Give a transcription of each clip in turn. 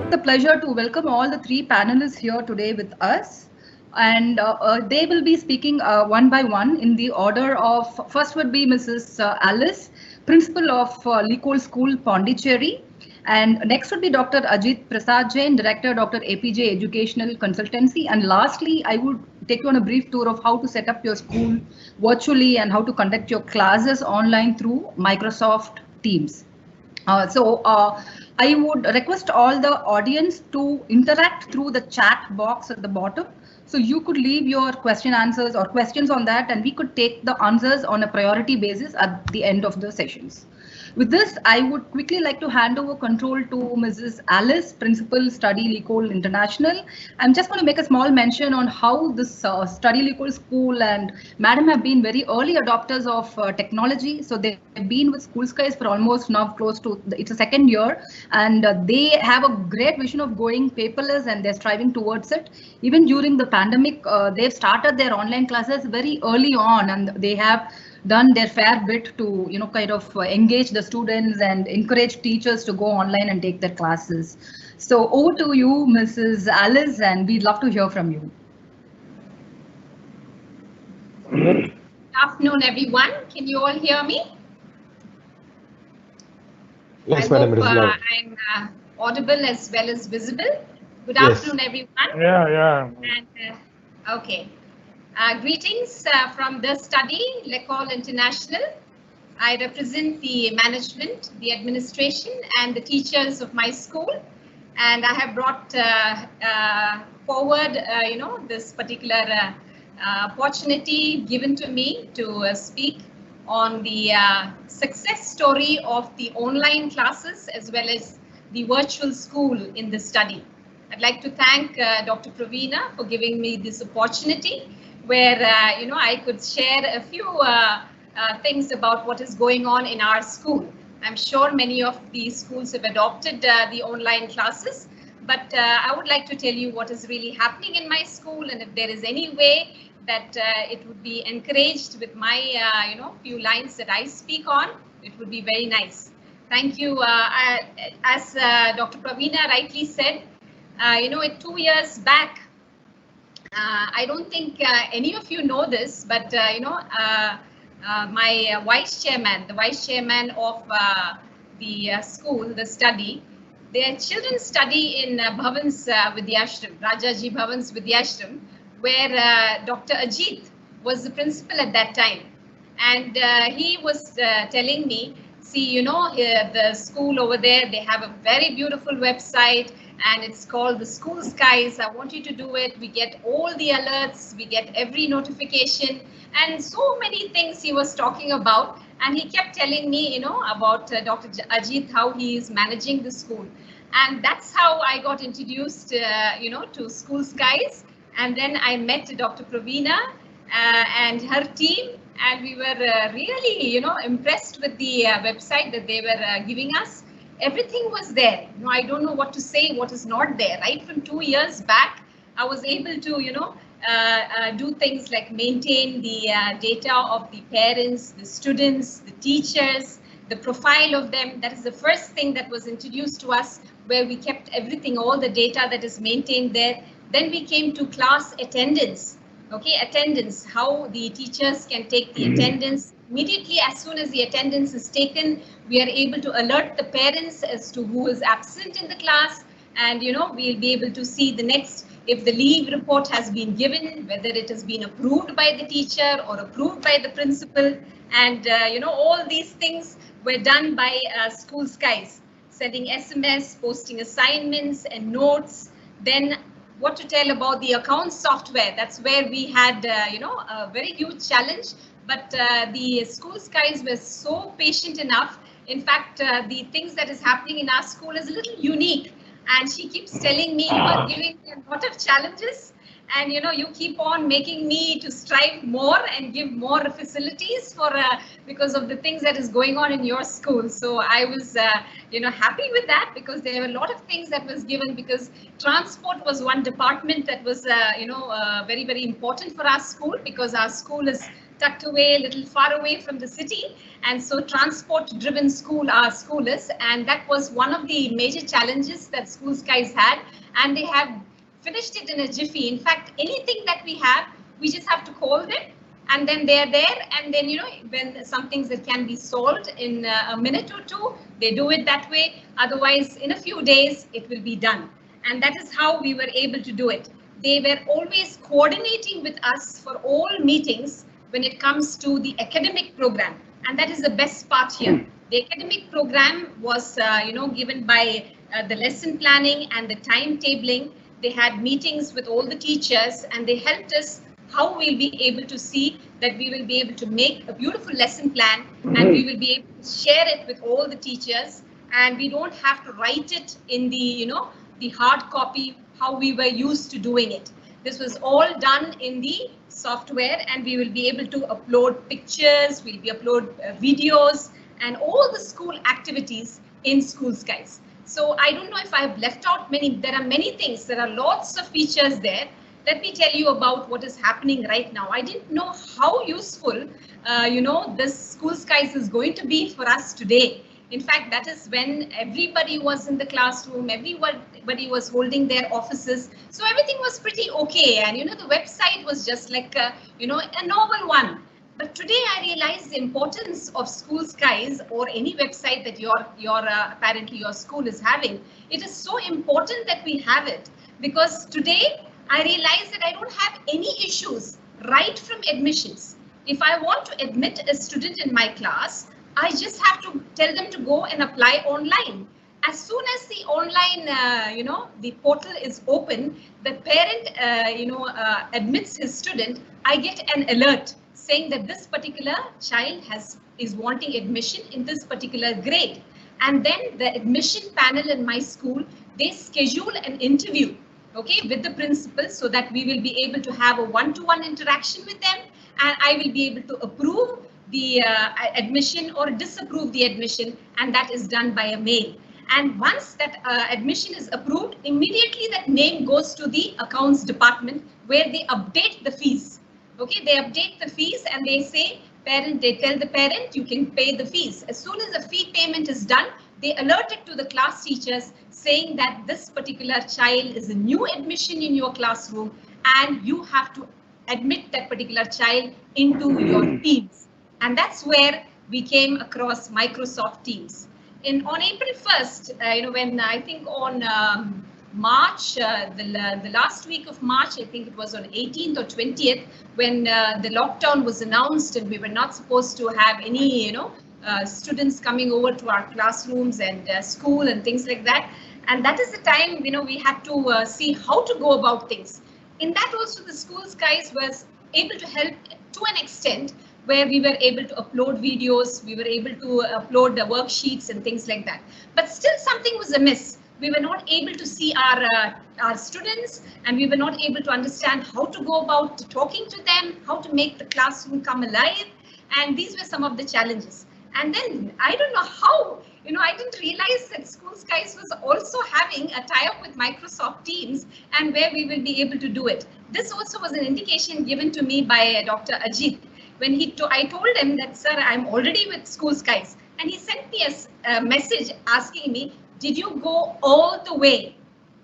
The pleasure to welcome all the three panelists here today with us. And they will be speaking one by one in the order of, first would be Mrs. Alice, Principal of L'école School, Pondicherry. And next would be Dr. Ajit Prasad Jain, Director, Dr. APJ Educational Consultancy. And lastly, I would take you on a brief tour of how to set up your school virtually and how to conduct your classes online through Microsoft Teams. I would request all the audience to interact through the chat box at the bottom. So you could leave your question answers or questions on that, and we could take the answers on a priority basis at the end of the sessions. With this, I would quickly like to hand over control to Mrs. Alice, Principal, Study L'école Internationale. I'm just going to make a small mention on how this Study L'école School and Madam have been very early adopters of technology. So they've been with School Skies for almost now close to, it's a second year, and they have a great vision of going paperless and they're striving towards it. Even during the pandemic, they've started their online classes very early on, and they have done their fair bit to kind of engage the students and encourage teachers to go online and take their classes. So over to you, Mrs. Alice, and we'd love to hear from you. Good afternoon, everyone. Can you all hear me? Yes, I madam. hope I'm audible as well as visible. Good afternoon, everyone. Yeah. And, okay. Greetings from the Study L'école Internationale. I represent the management, the administration, and the teachers of my school. And I have brought forward, this particular opportunity given to me to speak on the success story of the online classes as well as the virtual school in the study. I'd like to thank Dr. Praveena for giving me this opportunity, where I could share a few things about what is going on in our school. I'm sure many of these schools have adopted the online classes, but I would like to tell you what is really happening in my school, and if there is any way that it would be encouraged with my few lines that I speak on, it would be very nice. Thank you. As Dr. Praveena rightly said, 2 years back, I don't think any of you know this, but my vice chairman of the school, the study, their children study in Bhavans Vidyashram, Rajaji Bhavans Vidyashram, where Dr. Ajit was the principal at that time. And he was telling me, see, the school over there, they have a very beautiful website, and it's called the School Skies. I want you to do it. We get all the alerts, we get every notification, and so many things he was talking about. And he kept telling me, about Dr. Ajit, how he is managing the school. And that's how I got introduced, to School Skies. And then I met Dr. Praveena and her team, and we were really, impressed with the website that they were giving us. Everything was there. I don't know what to say, what is not there. Right from 2 years back, I was able to, do things like maintain the data of the parents, the students, the teachers, the profile of them. That is the first thing that was introduced to us, where we kept everything, all the data that is maintained there. Then we came to class attendance. Okay, attendance, how the teachers can take the attendance. Immediately, as soon as the attendance is taken, we are able to alert the parents as to who is absent in the class. And, we'll be able to see the next, if the leave report has been given, whether it has been approved by the teacher or approved by the principal. And, all these things were done by School Skies, sending SMS, posting assignments and notes. Then what to tell about the account software? That's where we had, a very huge challenge. But the School Skies were so patient enough. In fact, the things that is happening in our school is a little unique. And she keeps telling me, you are giving me a lot of challenges. And, you keep on making me to strive more and give more facilities for because of the things that is going on in your school. So I was, happy with that, because there were a lot of things that was given, because transport was one department that was, very, very important for our school, because our school is tucked away, a little far away from the city, and so transport-driven school is, and that was one of the major challenges that School Skies had, and they have finished it in a jiffy. In fact, anything that we have, we just have to call them, and then they're there, and then when some things that can be solved in a minute or two, they do it that way. Otherwise, in a few days, it will be done, and that is how we were able to do it. They were always coordinating with us for all meetings when it comes to the academic program, and that is the best part here. The academic program was given by the lesson planning and the timetabling. They had meetings with all the teachers, and they helped us how we'll be able to see that we will be able to make a beautiful lesson plan, and we will be able to share it with all the teachers, and we don't have to write it in the the hard copy how we were used to doing it. This was all done in the software, and we will be able to upload pictures, we'll be upload videos and all the school activities in School Skies. So I don't know if I've left out many. There are many things. There are lots of features there. Let me tell you about what is happening right now. I didn't know how useful, this School Skies is going to be for us today. In fact, that is when everybody was in the classroom, everybody was holding their offices. So everything was pretty okay. And, the website was just like, a normal one. But today I realized the importance of School Skies, or any website that apparently your school is having. It is so important that we have it, because today I realize that I don't have any issues right from admissions. If I want to admit a student in my class, I just have to tell them to go and apply online. As soon as the online, the portal is open, the parent, admits his student, I get an alert saying that this particular child is wanting admission in this particular grade. And then the admission panel in my school, they schedule an interview, okay, with the principal, so that we will be able to have a one-to-one interaction with them, and I will be able to approve the admission or disapprove the admission, and that is done by a mail. And once that admission is approved, immediately that name goes to the accounts department, where they update the fees. Okay, they update the fees, and they say, they tell the parent, you can pay the fees. As soon as the fee payment is done, they alert it to the class teachers, saying that this particular child is a new admission in your classroom, and you have to admit that particular child into your teams. And that's where we came across Microsoft Teams. On April 1st, when I think on March, the last week of March, I think it was on 18th or 20th, when the lockdown was announced and we were not supposed to have any, students coming over to our classrooms and school and things like that. And that is the time, we had to see how to go about things. In that also, the School Skies was able to help to an extent, where we were able to upload videos, we were able to upload the worksheets and things like that. But still something was amiss. We were not able to see our students, and we were not able to understand how to go about talking to them, how to make the classroom come alive. And these were some of the challenges. And then I don't know how, I didn't realize that School Skies was also having a tie-up with Microsoft Teams, and where we will be able to do it. This also was an indication given to me by Dr. Ajit, when I told him that, sir, I'm already with School Skies. And he sent me a message asking me, did you go all the way?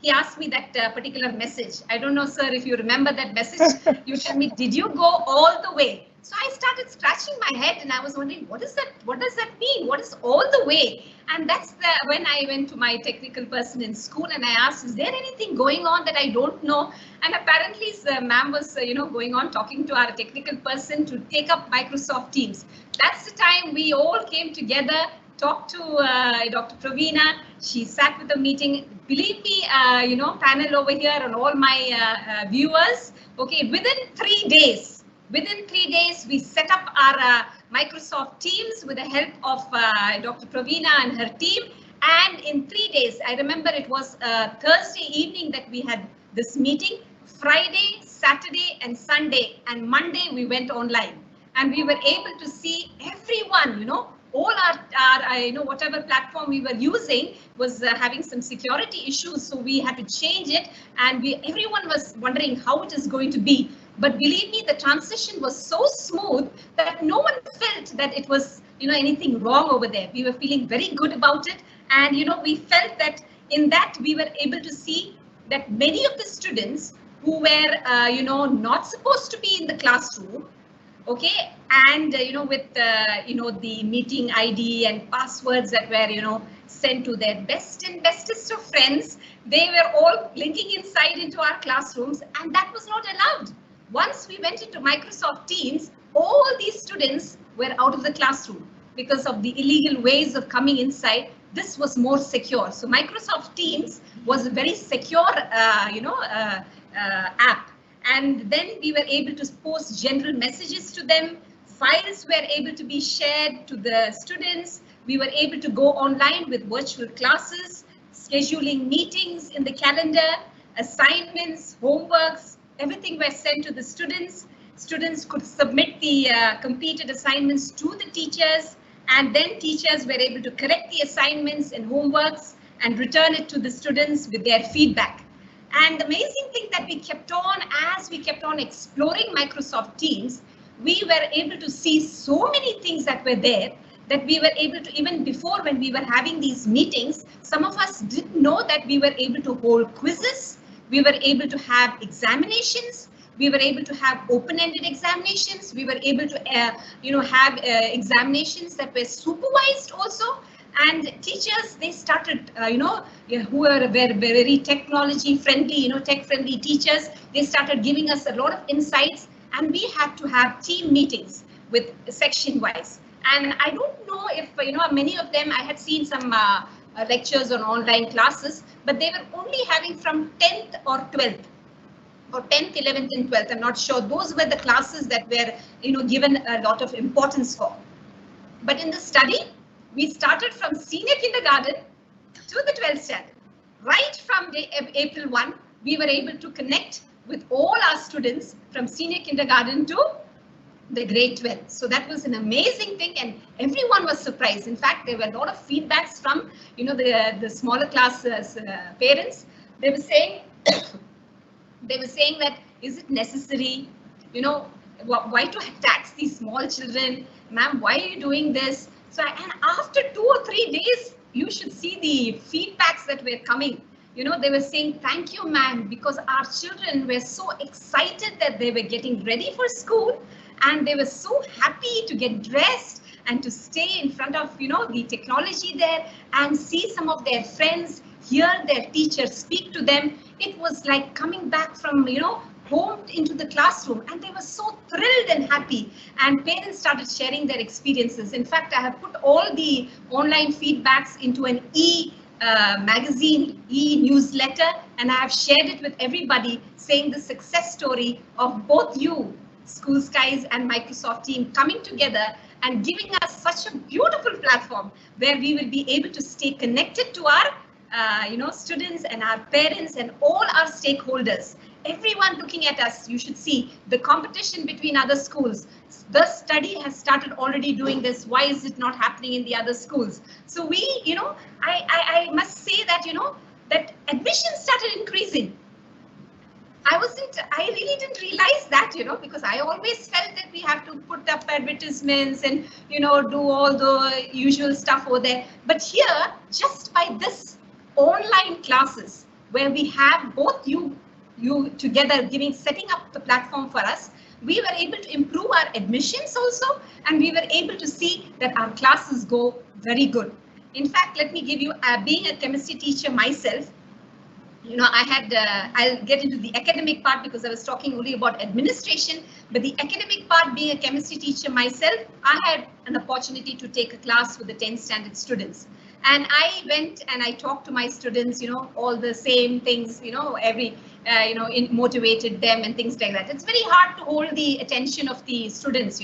He asked me that particular message. I don't know, sir, if you remember that message. You tell me, did you go all the way? So I started scratching my head, and I was wondering, what is that? What does that mean? What is all the way? And that's when I went to my technical person in school, and I asked, is there anything going on that I don't know? And apparently, ma'am was, going on talking to our technical person to take up Microsoft Teams. That's the time we all came together, talked to Dr. Praveena. She sat with the meeting. Believe me, panel over here and all my viewers. Okay, within 3 days. Within 3 days, we set up our Microsoft Teams with the help of Dr. Praveena and her team. And in 3 days, I remember it was Thursday evening that we had this meeting. Friday, Saturday, and Sunday, and Monday we went online. And we were able to see everyone, all our whatever platform we were using was having some security issues. So we had to change it, and everyone was wondering how it is going to be. But believe me, the transition was so smooth that no one felt that it was, anything wrong over there. We were feeling very good about it. And, we felt that in that we were able to see that many of the students who were, not supposed to be in the classroom, okay, and with the meeting ID and passwords that were sent to their best and bestest of friends, they were all linking inside into our classrooms, and that was not allowed. Once we went into Microsoft Teams, all these students were out of the classroom because of the illegal ways of coming inside. This was more secure. So Microsoft Teams was a very secure app. And then we were able to post general messages to them. Files were able to be shared to the students. We were able to go online with virtual classes, scheduling meetings in the calendar, assignments, homeworks, everything were sent to the students. Students could submit the completed assignments to the teachers, and then teachers were able to correct the assignments and homeworks and return it to the students with their feedback. And the amazing thing that we kept on, as we kept on exploring Microsoft Teams, we were able to see so many things that were there that we were able to, even before when we were having these meetings, some of us didn't know that we were able to hold quizzes, we were able to have examinations, we were able to have open-ended examinations, we were able to have examinations that were supervised also. And teachers, they started, who were very technology friendly, tech friendly teachers, they started giving us a lot of insights, and we had to have team meetings with section wise. And I don't know if, many of them, I had seen some lectures on online classes, but they were only having from 10th or 12th. Or 10th, 11th and 12th, I'm not sure. Those were the classes that were, given a lot of importance for. But in the study, we started from senior kindergarten to the 12th standard. Right from April 1, we were able to connect with all our students from senior kindergarten to the grade 12. So that was an amazing thing, and everyone was surprised. In fact, there were a lot of feedbacks from, the smaller class parents. They were saying, that, is it necessary? Why to tax these small children? Ma'am, why are you doing this? So, and after 2 or 3 days, you should see the feedbacks that were coming. They were saying, thank you, ma'am, because our children were so excited that they were getting ready for school, and they were so happy to get dressed and to stay in front of, the technology there and see some of their friends, hear their teachers speak to them. It was like coming back from, home into the classroom, and they were so thrilled and happy, and parents started sharing their experiences. In fact, I have put all the online feedbacks into an magazine, newsletter, and I have shared it with everybody, saying the success story of both you, School Skies and Microsoft Team, coming together and giving us such a beautiful platform where we will be able to stay connected to our students and our parents and all our stakeholders. Everyone looking at us, you should see the competition between other schools. The study has started already doing this. Why is it not happening in the other schools? So we, I must say that, that admissions started increasing. I really didn't realize that, because I always felt that we have to put up advertisements and, do all the usual stuff over there. But here, just by this online classes, where we have both you together setting up the platform for us, we were able to improve our admissions also, and we were able to see that our classes go very good. In fact, let me give you, being a chemistry teacher myself, I'll get into the academic part because I was talking only about administration, but the academic part, being a chemistry teacher myself, I had an opportunity to take a class with the 10th standard students. And I went and I talked to my students, all the same things, motivated them and things like that. It's very hard to hold the attention of the students,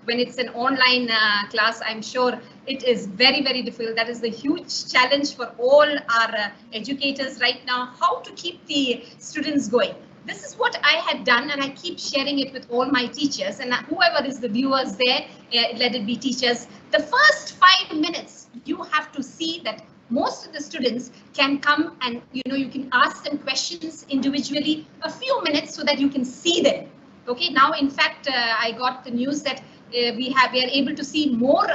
when it's an online class. I'm sure it is very, very difficult. That is the huge challenge for all our educators right now, how to keep the students going. This is what I had done, and I keep sharing it with all my teachers, and whoever is the viewers there, let it be teachers. The first 5 minutes, you have to see that most of the students can come and, you can ask them questions individually, a few minutes, so that you can see them. Okay, now in fact I got the news that we are able to see more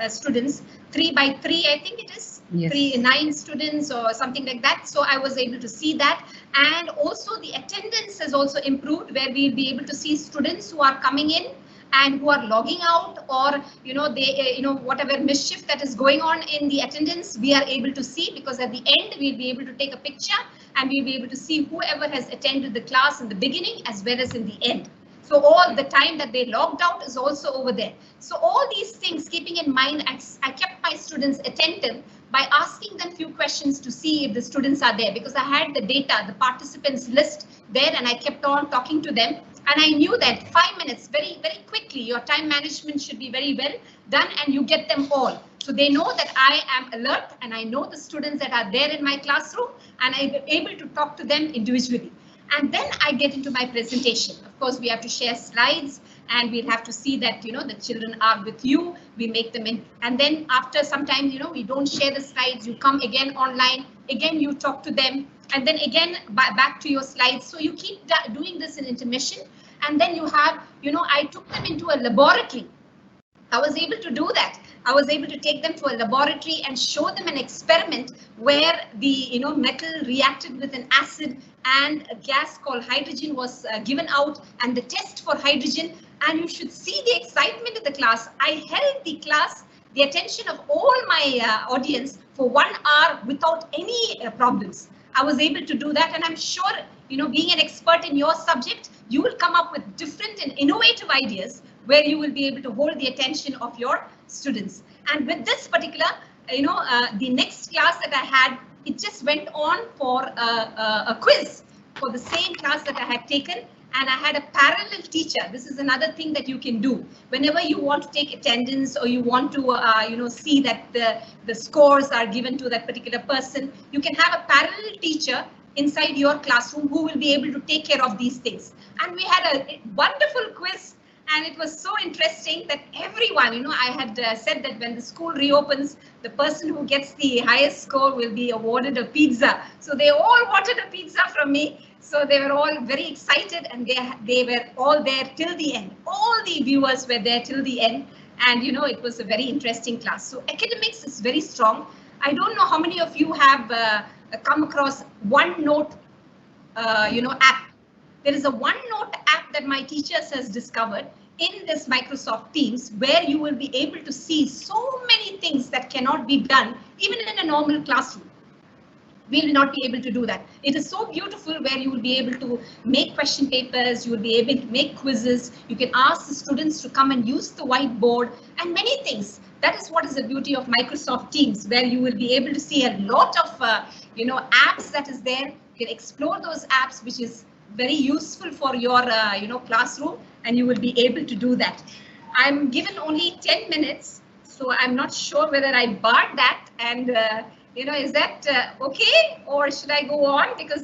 students, 3 by 3 I think it is. Yes. 9 students or something like that. So I was able to see that, and also the attendance has also improved, where we'll be able to see students who are coming in and who are logging out, or they whatever mischief that is going on in the attendance, we are able to see, because at the end we'll be able to take a picture and we'll be able to see whoever has attended the class in the beginning as well as in the end. So all the time that they logged out is also over there. So all these things, keeping in mind, I kept my students attentive by asking them few questions to see if the students are there, because I had the data, the participants list there, and I kept on talking to them. And I knew that 5 minutes, very, very quickly, your time management should be very well done, and you get them all. So they know that I am alert and I know the students that are there in my classroom, and I'm able to talk to them individually. And then I get into my presentation. Of course, we have to share slides, and we'll have to see that, the children are with you. We make them in, and then after some time, we don't share the slides. You come again online, again you talk to them, and then again back to your slides. So you keep doing this in intermission, and then you have, I took them into a laboratory. I was able to do that. I was able to take them to a laboratory and show them an experiment where the metal reacted with an acid, and a gas called hydrogen was given out, and the test for hydrogen. And you should see the excitement of the class. I held the class, the attention of all my audience for 1 hour without any problems. I was able to do that, and I'm sure, being an expert in your subject, you will come up with different and innovative ideas where you will be able to hold the attention of your students. And with this particular, the next class that I had, it just went on for a quiz for the same class that I had taken, and I had a parallel teacher. This is another thing that you can do whenever you want to take attendance, or you want to see that the scores are given to that particular person. You can have a parallel teacher inside your classroom who will be able to take care of these things. And we had a wonderful quiz. And it was so interesting that everyone, I had said that when the school reopens, the person who gets the highest score will be awarded a pizza. So they all wanted a pizza from me. So they were all very excited, and they were all there till the end. All the viewers were there till the end. And, it was a very interesting class. So academics is very strong. I don't know how many of you have come across OneNote, app. There is a OneNote app that my teachers has discovered in this Microsoft Teams, where you will be able to see so many things that cannot be done even in a normal classroom. We will not be able to do that. It is so beautiful, where you will be able to make question papers, you will be able to make quizzes, you can ask the students to come and use the whiteboard, and many things. That is what is the beauty of Microsoft Teams, where you will be able to see a lot of apps that is there. You can explore those apps, which is very useful for your classroom, and you will be able to do that. I'm given only 10 minutes, so I'm not sure whether I barred that, and is that okay, or should I go on, because